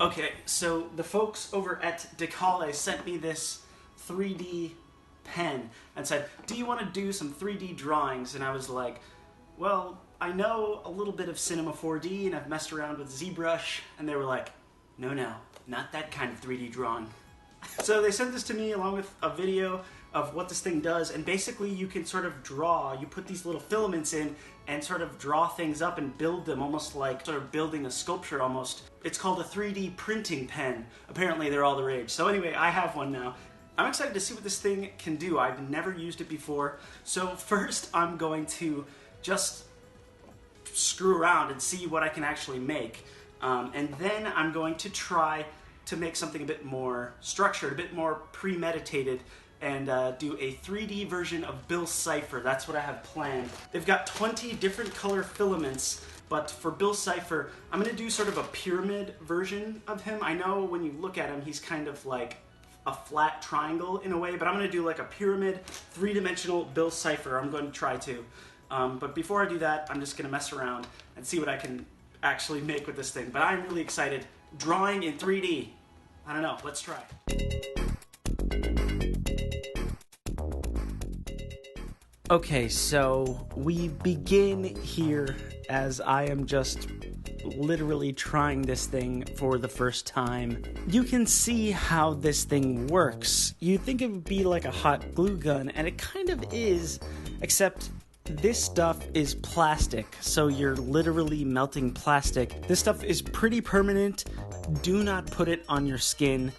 Okay, so the folks over at Dikale sent me this 3D pen and said, do you want to do some 3D drawings? And I was like, well, I know a little bit of Cinema 4D and I've messed around with ZBrush. And they were like, no, not that kind of 3D drawing. So they sent this to me along with a video of what this thing does, and basically you can sort of draw, you put these little filaments in and sort of draw things up and build them, almost like sort of building a sculpture almost. It's called a 3D printing pen. Apparently they're all the rage. So anyway, I have one now. I'm excited to see what this thing can do. I've never used it before. So first I'm going to just screw around and see what I can actually make. And then I'm going to try to make something a bit more structured, a bit more premeditated, and do a 3D version of Bill CIPHER. That's what I have planned. They've got 20 different color filaments, but for Bill CIPHER, I'm gonna do sort of a pyramid version of him. I know when you look at him, he's kind of like a flat triangle in a way, but I'm gonna do like a pyramid, three-dimensional Bill CIPHER. I'm going to try to. But before I do that, I'm just gonna mess around and see what I can actually make with this thing. But I'm really excited. Drawing in 3D. I don't know, let's try. Okay, so we begin here as I am just literally trying this thing for the first time. You can see how this thing works. You think it would be like a hot glue gun, and it kind of is, except this stuff is plastic, so you're literally melting plastic. This stuff is pretty permanent. Do not put it on your skin.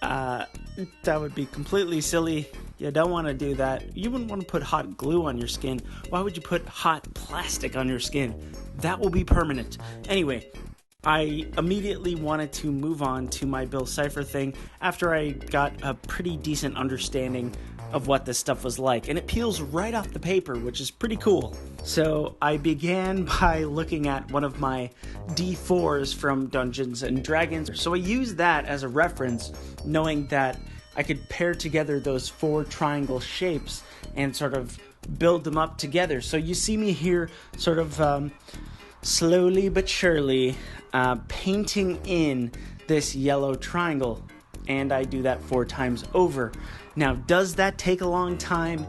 That would be completely silly. You don't want to do that. You wouldn't want to put hot glue on your skin. Why would you put hot plastic on your skin? That will be permanent. Anyway, I immediately wanted to move on to my Bill CIPHER thing after I got a pretty decent understanding of what this stuff was like, and it peels right off the paper, which is pretty cool. So I began by looking at one of my D4s from Dungeons and Dragons. So I used that as a reference, knowing that I could pair together those four triangle shapes and sort of build them up together. So you see me here sort of slowly but surely painting in this yellow triangle, and I do that 4 times over. Now, does that take a long time?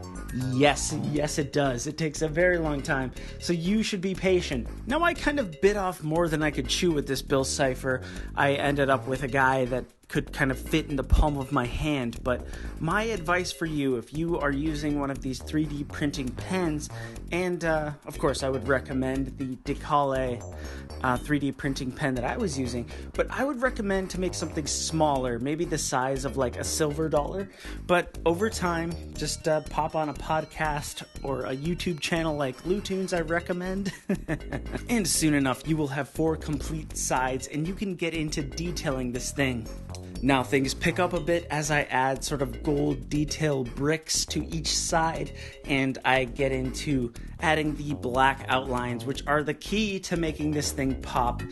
Yes, it does. It takes a very long time, so you should be patient. Now, I kind of bit off more than I could chew with this Bill CIPHER. I ended up with a guy that could kind of fit in the palm of my hand, but my advice for you, if you are using one of these 3D printing pens, and of course I would recommend the Dikale 3D printing pen that I was using, but I would recommend to make something smaller, maybe the size of like a silver dollar, but over time, just pop on a podcast or a YouTube channel like LuTunes, I recommend, and soon enough you will have 4 complete sides and you can get into detailing this thing. Now things pick up a bit as I add sort of gold detail bricks to each side, and I get into adding the black outlines, which are the key to making this thing pop.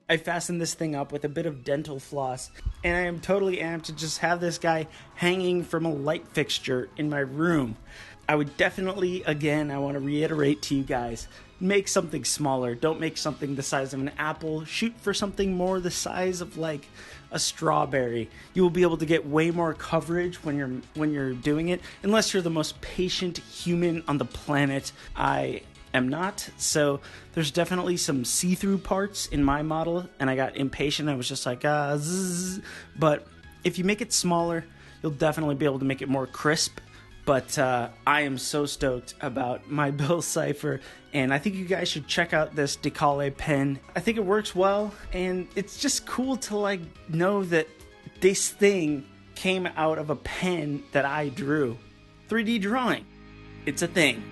I fastened this thing up with a bit of dental floss, and I am totally amped to just have this guy hanging from a light fixture in my room. I would definitely, again, I want to reiterate to you guys, make something smaller. Don't make something the size of an apple. Shoot for something more the size of like a strawberry. You will be able to get way more coverage when you're doing it, unless you're the most patient human on the planet. I am not, so there's definitely some see-through parts in my model, and I got impatient. I was just like, zzz. But if you make it smaller, you'll definitely be able to make it more crisp. But I am so stoked about my Bill CIPHER, and I think you guys should check out this Dikale pen. I think it works well, and it's just cool to like know that this thing came out of a pen that I drew. 3D drawing. It's a thing.